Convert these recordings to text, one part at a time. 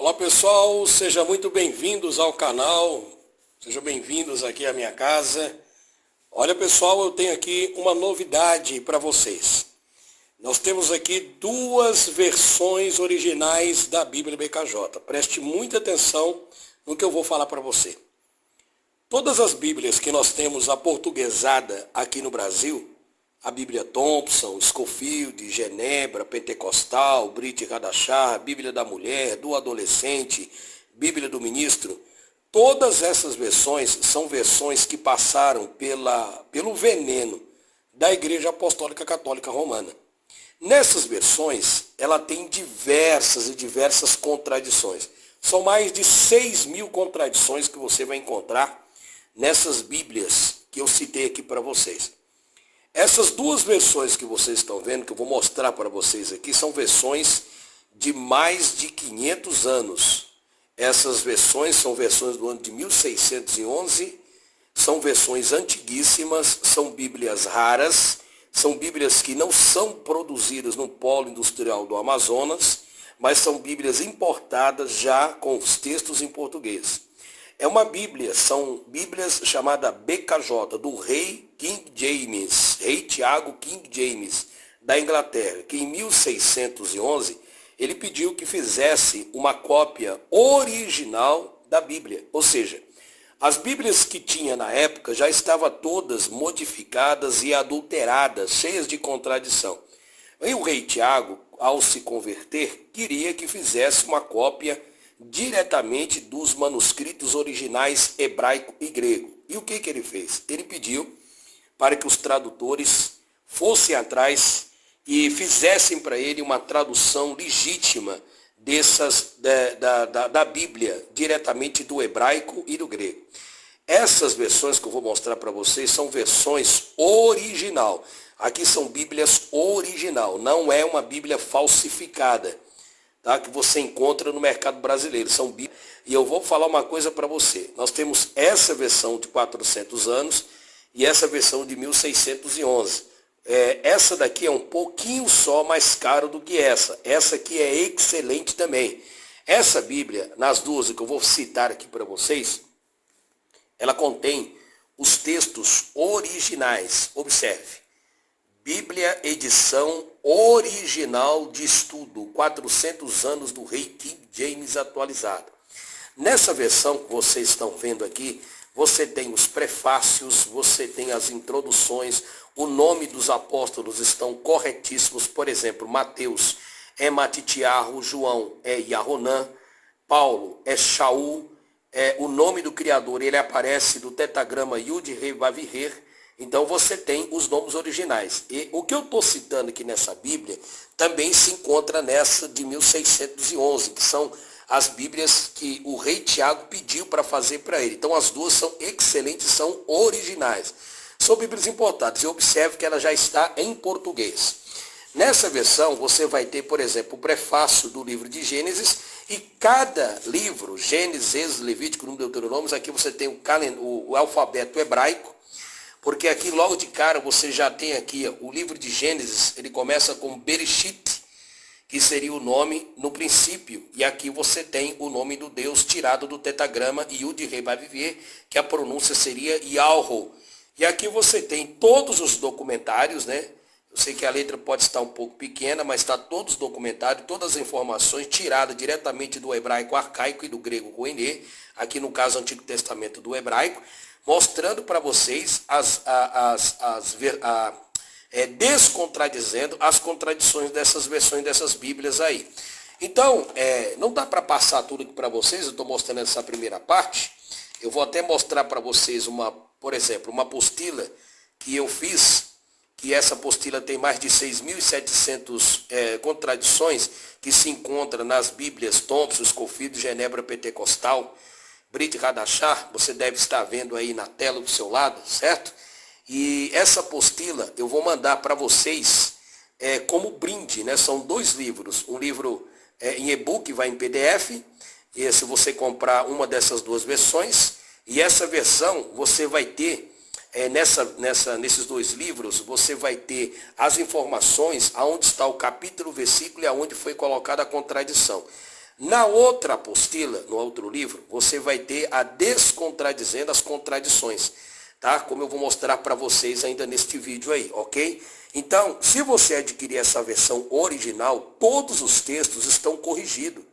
Olá pessoal, sejam muito bem-vindos ao canal, sejam bem-vindos aqui à minha casa. Olha pessoal, eu tenho aqui uma novidade para vocês. Nós temos aqui duas versões originais da Bíblia BKJ. Preste muita atenção no que eu vou falar para você. Todas as Bíblias que nós temos aportuguesada aqui no Brasil, a Bíblia Thompson, Scofield, Genebra, Pentecostal, Brit Hadachar, Bíblia da Mulher, do Adolescente, Bíblia do Ministro, todas essas versões são versões que passaram pelo veneno da Igreja Apostólica Católica Romana. Nessas versões, ela tem diversas contradições. São mais de 6.000 contradições que você vai encontrar nessas Bíblias que eu citei aqui para vocês. Essas duas versões que vocês estão vendo, que eu vou mostrar para vocês aqui, são versões de mais de 500 anos. Essas versões são versões do ano de 1611, são versões antiguíssimas, são Bíblias raras, são Bíblias que não são produzidas no polo industrial do Amazonas, mas são Bíblias importadas já com os textos em português. É uma Bíblia, são Bíblias chamada BKJ, do rei King James, rei Tiago King James, da Inglaterra, que em 1611 ele pediu que fizesse uma cópia original da Bíblia. Ou seja, as Bíblias que tinha na época já estavam todas modificadas e adulteradas, cheias de contradição. E o rei Tiago, ao se converter, queria que fizesse uma cópia diretamente dos manuscritos originais hebraico e grego. E o que ele fez? Ele pediu para que os tradutores fossem atrás e fizessem para ele uma tradução legítima da Bíblia, diretamente do hebraico e do grego. Essas versões que eu vou mostrar para vocês são versões original. Aqui são Bíblias original, não é uma Bíblia falsificada, tá? Que você encontra no mercado brasileiro. São Bíblias. E eu vou falar uma coisa para você. Nós temos essa versão de 400 anos e essa versão de 1611. Essa daqui é um pouquinho só mais caro do que essa. Essa aqui é excelente também. Essa Bíblia, nas duas que eu vou citar aqui para vocês, ela contém os textos originais. Observe. Bíblia, edição original de estudo, 400 anos do rei King James atualizado. Nessa versão que vocês estão vendo aqui, você tem os prefácios, você tem as introduções, o nome dos apóstolos estão corretíssimos. Por exemplo, Mateus é Matitiarro, João é Yaronã, Paulo é Shaul, o nome do Criador, ele aparece do tetagrama Yud-Heh-Vav-Heh. Então você tem os nomes originais. E o que eu estou citando aqui nessa Bíblia também se encontra nessa de 1611, que são as Bíblias que o rei Tiago pediu para fazer para ele. Então as duas são excelentes, são originais. São Bíblias importadas. E observe que ela já está em português. Nessa versão você vai ter, por exemplo, o prefácio do livro de Gênesis e cada livro, Gênesis, Êxodo, Levítico, Número, Deuteronômio, aqui você tem o alfabeto hebraico. Porque aqui logo de cara você já tem aqui o livro de Gênesis, ele começa com Bereshit, que seria o nome no princípio. E aqui você tem o nome do Deus tirado do tetagrama Yud-Heh-Vav-Heh, que a pronúncia seria Yahweh. E aqui você tem todos os documentários, né? Eu sei que a letra pode estar um pouco pequena, mas está todos os documentários, todas as informações tiradas diretamente do hebraico arcaico e do grego koiné, aqui no caso o Antigo Testamento do hebraico, mostrando para vocês, descontradizendo as contradições dessas versões dessas Bíblias aí. Então, não dá para passar tudo aqui para vocês, eu estou mostrando essa primeira parte. Eu vou até mostrar para vocês, por exemplo, uma apostila que eu fiz, que essa apostila tem mais de 6.700 contradições que se encontram nas Bíblias Thompson, Scofield, Genebra, Pentecostal, Brit Hadachar, você deve estar vendo aí na tela do seu lado, certo? E essa apostila eu vou mandar para vocês como brinde, né? São dois livros, um livro em e-book, vai em PDF, e se você comprar uma dessas duas versões, e essa versão você vai ter, nesses dois livros, você vai ter as informações, aonde está o capítulo, o versículo e aonde foi colocada a contradição. Na outra apostila, no outro livro, você vai ter a Descontradizendo as Contradições, tá? Como eu vou mostrar para vocês ainda neste vídeo aí, ok? Então, se você adquirir essa versão original, todos os textos estão corrigidos.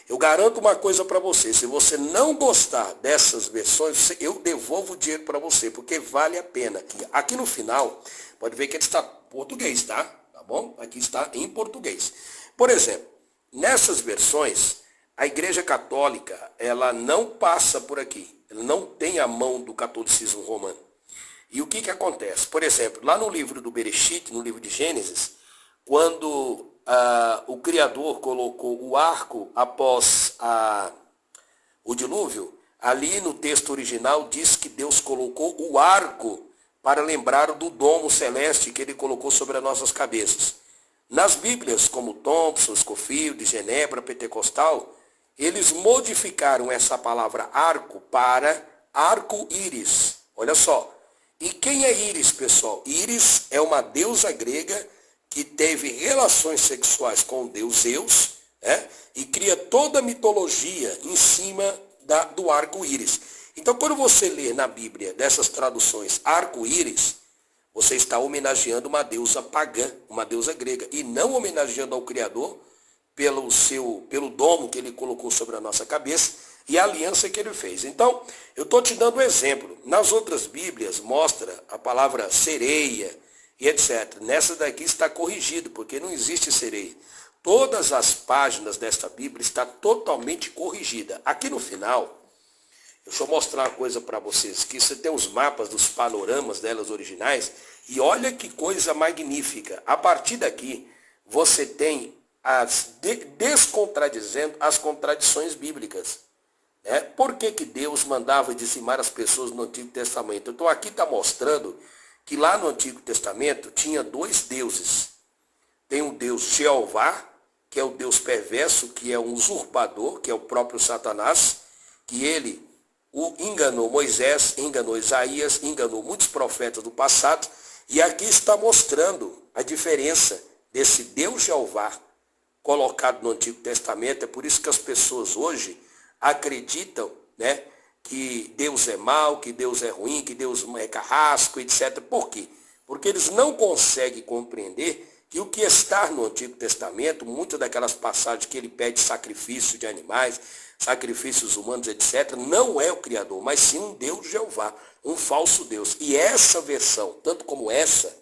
Eu garanto uma coisa para você, se você não gostar dessas versões, eu devolvo o dinheiro para você, porque vale a pena. Aqui no final, pode ver que ele está em português, tá? Tá bom? Aqui está em português. Por exemplo, nessas versões, a Igreja Católica, ela não passa por aqui. Ela não tem a mão do catolicismo romano. E o que acontece? Por exemplo, lá no livro do Bereshit, no livro de Gênesis, quando o Criador colocou o arco após o dilúvio, ali no texto original diz que Deus colocou o arco para lembrar do domo celeste que ele colocou sobre as nossas cabeças. Nas Bíblias, como Thompson, Scofield, Genebra, Pentecostal, eles modificaram essa palavra arco para arco-íris. Olha só. E quem é Íris, pessoal? Íris é uma deusa grega que teve relações sexuais com o deus Zeus, e cria toda a mitologia em cima do arco-íris. Então, quando você lê na Bíblia dessas traduções arco-íris, você está homenageando uma deusa pagã, uma deusa grega, e não homenageando ao Criador pelo domo que ele colocou sobre a nossa cabeça e a aliança que ele fez. Então, eu estou te dando um exemplo. Nas outras Bíblias mostra a palavra sereia e etc. Nessa daqui está corrigido, porque não existe sereia. Todas as páginas desta Bíblia estão totalmente corrigidas. Aqui no final, deixa eu mostrar uma coisa para vocês, que você tem os mapas dos panoramas delas originais, e olha que coisa magnífica. A partir daqui, você tem descontradizendo as contradições bíblicas. Por que Deus mandava dizimar as pessoas no Antigo Testamento? Então aqui está mostrando que lá no Antigo Testamento tinha dois deuses. Tem o Deus Jeová, que é o Deus perverso, que é um usurpador, que é o próprio Satanás, que ele enganou Moisés, enganou Isaías, enganou muitos profetas do passado, e aqui está mostrando a diferença desse Deus Jeová colocado no Antigo Testamento. É por isso que as pessoas hoje acreditam, que Deus é mau, que Deus é ruim, que Deus é carrasco, etc. Por quê? Porque eles não conseguem compreender que o que está no Antigo Testamento, muitas daquelas passagens que ele pede sacrifício de animais, sacrifícios humanos, etc., não é o Criador, mas sim um Deus Jeová, um falso Deus. E essa versão, tanto como essa,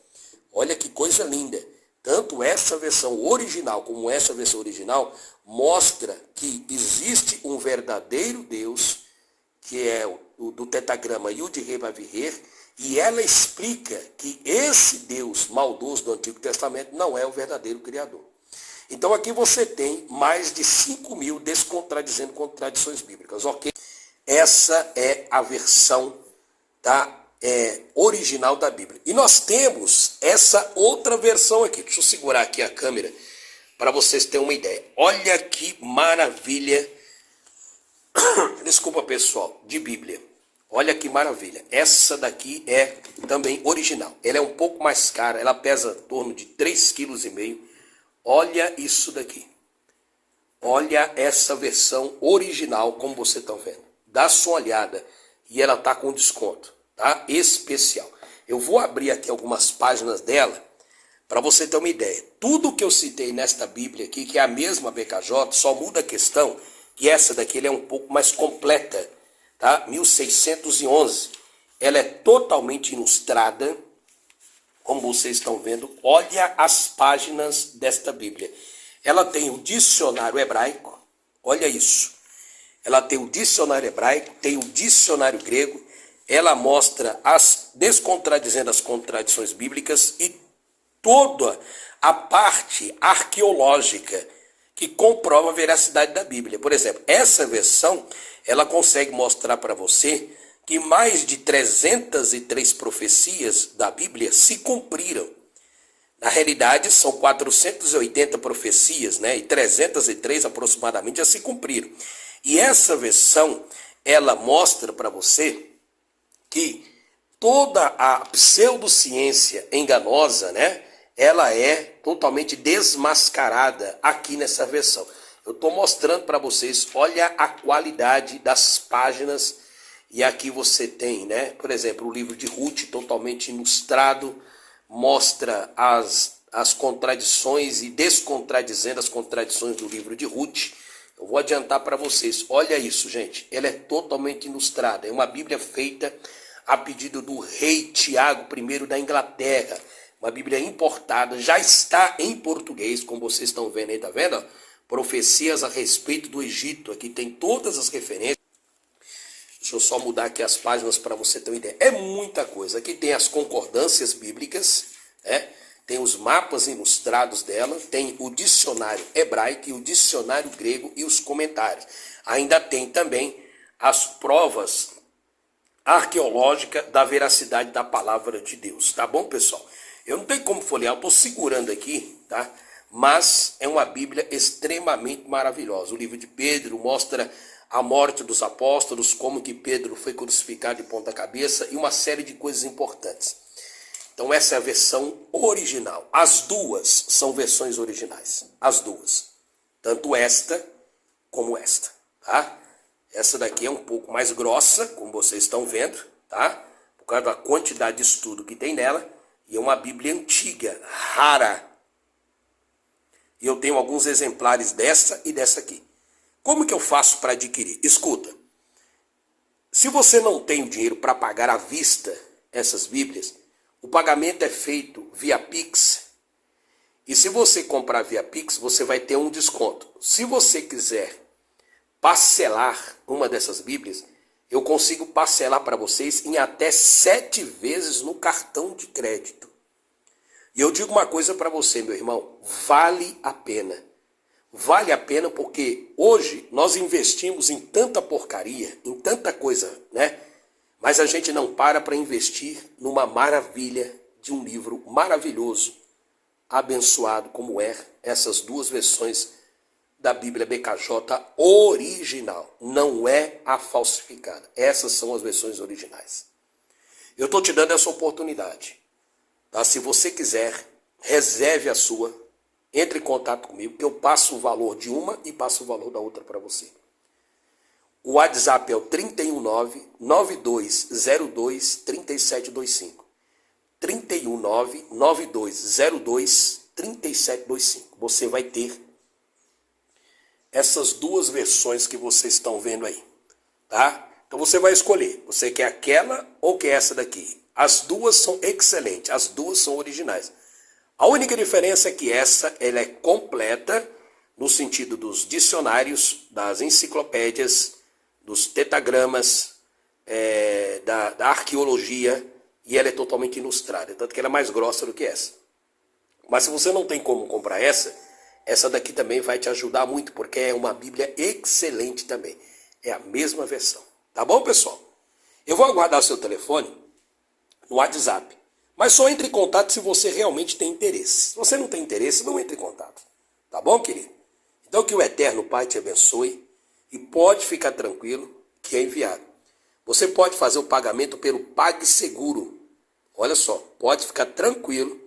olha que coisa linda, tanto essa versão original como essa versão original, mostra que existe um verdadeiro Deus, que é o do tetagrama Yud-Heh-Vav-Heh, e ela explica que esse Deus maldoso do Antigo Testamento não é o verdadeiro Criador. Então aqui você tem mais de 5.000 descontradizendo contradições bíblicas, ok? Essa é a versão original da Bíblia. E nós temos essa outra versão aqui. Deixa eu segurar aqui a câmera para vocês terem uma ideia. Olha que maravilha, desculpa pessoal, de Bíblia. Olha que maravilha. Essa daqui é também original. Ela é um pouco mais cara, ela pesa em torno de 3,5 kg. Olha isso daqui. Olha essa versão original, como vocês estão vendo. Dá sua olhada. E ela está com desconto, tá? Especial. Eu vou abrir aqui algumas páginas dela para você ter uma ideia. Tudo que eu citei nesta Bíblia aqui, que é a mesma BKJ, só muda a questão que essa daqui ela é um pouco mais completa, tá? 1611. Ela é totalmente ilustrada, como vocês estão vendo. Olha as páginas desta Bíblia. Ela tem o dicionário hebraico, olha isso. Ela tem o dicionário hebraico, tem o dicionário grego. Ela mostra descontradizendo as contradições bíblicas e toda a parte arqueológica que comprova a veracidade da Bíblia. Por exemplo, essa versão, ela consegue mostrar para você que mais de 303 profecias da Bíblia se cumpriram. Na realidade, são 480 profecias, e 303 aproximadamente já se cumpriram. E essa versão, ela mostra para você que toda a pseudociência enganosa, ela é totalmente desmascarada aqui nessa versão. Eu estou mostrando para vocês, olha a qualidade das páginas. E aqui você tem, né? Por exemplo, o livro de Ruth, totalmente ilustrado, mostra as contradições e descontradizendo as contradições do livro de Ruth. Eu vou adiantar para vocês, olha isso, gente. Ela é totalmente ilustrada, é uma Bíblia feita a pedido do rei Tiago I da Inglaterra. Uma Bíblia importada, já está em português, como vocês estão vendo aí, tá vendo? Profecias a respeito do Egito, aqui tem todas as referências. Deixa eu só mudar aqui as páginas para você ter uma ideia. É muita coisa. Aqui tem as concordâncias bíblicas, né? Tem os mapas ilustrados dela, tem o dicionário hebraico e o dicionário grego e os comentários. Ainda tem também as provas arqueológicas da veracidade da palavra de Deus. Tá bom, pessoal? Eu não tenho como folhear, eu estou segurando aqui, tá? Mas é uma Bíblia extremamente maravilhosa. O livro de Pedro mostra a morte dos apóstolos, como que Pedro foi crucificado de ponta cabeça e uma série de coisas importantes. Então essa é a versão original. As duas são versões originais. As duas. Tanto esta como esta. Tá? Essa daqui é um pouco mais grossa, como vocês estão vendo. Tá? Por causa da quantidade de estudo que tem nela. E é uma Bíblia antiga, rara. E eu tenho alguns exemplares dessa e dessa aqui. Como que eu faço para adquirir? Escuta. Se você não tem o dinheiro para pagar à vista essas Bíblias, o pagamento é feito via Pix. E se você comprar via Pix, você vai ter um desconto. Se você quiser parcelar uma dessas Bíblias, eu consigo parcelar para vocês em até 7 vezes no cartão de crédito. E eu digo uma coisa para você, meu irmão, vale a pena. Vale a pena porque hoje nós investimos em tanta porcaria, em tanta coisa, né? Mas a gente não para investir numa maravilha de um livro maravilhoso, abençoado como é essas duas versões da Bíblia BKJ original. Não é a falsificada. Essas são as versões originais. Eu estou te dando essa oportunidade. Tá? Se você quiser, reserve a sua. Entre em contato comigo, que eu passo o valor de uma e passo o valor da outra para você. O WhatsApp é o 319-9202-3725. 319-9202-3725. Você vai ter essas duas versões que vocês estão vendo aí. Tá? Então você vai escolher. Você quer aquela ou quer essa daqui? As duas são excelentes. As duas são originais. A única diferença é que essa ela é completa no sentido dos dicionários, das enciclopédias, dos tetagramas, da arqueologia, e ela é totalmente ilustrada, tanto que ela é mais grossa do que essa. Mas se você não tem como comprar essa daqui também vai te ajudar muito, porque é uma Bíblia excelente também. É a mesma versão. Tá bom, pessoal? Eu vou aguardar o seu telefone no WhatsApp. Mas só entre em contato se você realmente tem interesse. Se você não tem interesse, não entre em contato. Tá bom, querido? Então que o Eterno Pai te abençoe e pode ficar tranquilo que é enviado. Você pode fazer o pagamento pelo PagSeguro. Olha só, pode ficar tranquilo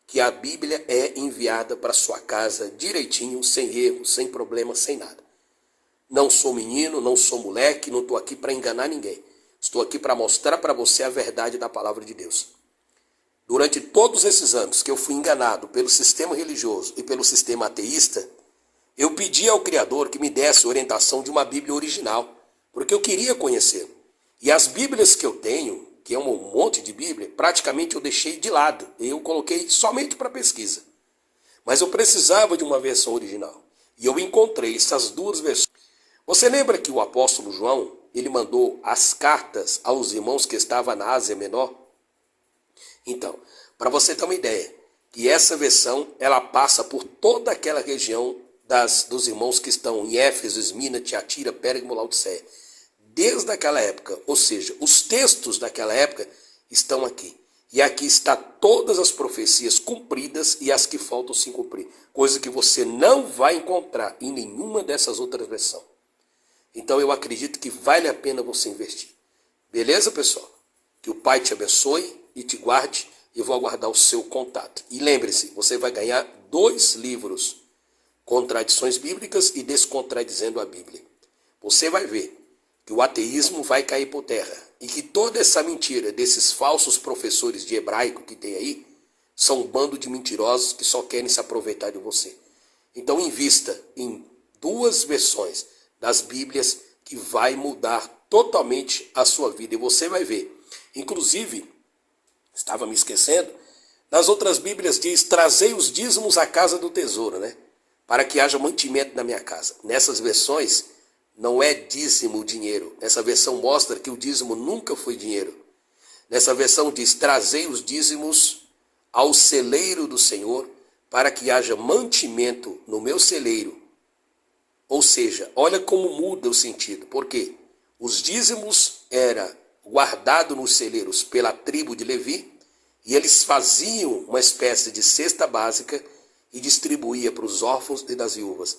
que a Bíblia é enviada para sua casa direitinho, sem erro, sem problema, sem nada. Não sou menino, não sou moleque, não estou aqui para enganar ninguém. Estou aqui para mostrar para você a verdade da palavra de Deus. Durante todos esses anos que eu fui enganado pelo sistema religioso e pelo sistema ateísta, eu pedi ao Criador que me desse orientação de uma Bíblia original, porque eu queria conhecê-lo. E as Bíblias que eu tenho, que é um monte de Bíblia, praticamente eu deixei de lado. Eu coloquei somente para pesquisa. Mas eu precisava de uma versão original. E eu encontrei essas duas versões. Você lembra que o apóstolo João, ele mandou as cartas aos irmãos que estavam na Ásia Menor? Então, para você ter uma ideia, que essa versão, ela passa por toda aquela região dos irmãos que estão em Éfeso, Esmina, Tiatira, Pérgamo, Laodiceia. Desde aquela época, ou seja, os textos daquela época estão aqui. E aqui está todas as profecias cumpridas e as que faltam se cumprir. Coisa que você não vai encontrar em nenhuma dessas outras versões. Então eu acredito que vale a pena você investir. Beleza, pessoal? Que o Pai te abençoe e te guarde. E vou aguardar o seu contato. E lembre-se, você vai ganhar 2 livros contradições bíblicas e descontradizendo a Bíblia. Você vai ver que o ateísmo vai cair por terra e que toda essa mentira desses falsos professores de hebraico que tem aí são um bando de mentirosos que só querem se aproveitar de você. Então invista em 2 versões das Bíblias que vai mudar totalmente a sua vida e você vai ver. Inclusive, estava me esquecendo, nas outras Bíblias diz: trazei os dízimos à casa do tesouro, né? Para que haja mantimento na minha casa. Nessas versões, não é dízimo o dinheiro. Essa versão mostra que o dízimo nunca foi dinheiro. Nessa versão diz: trazei os dízimos ao celeiro do Senhor, para que haja mantimento no meu celeiro. Ou seja, olha como muda o sentido. Por quê? Os dízimos era guardado nos celeiros pela tribo de Levi, e eles faziam uma espécie de cesta básica e distribuía para os órfãos e das viúvas.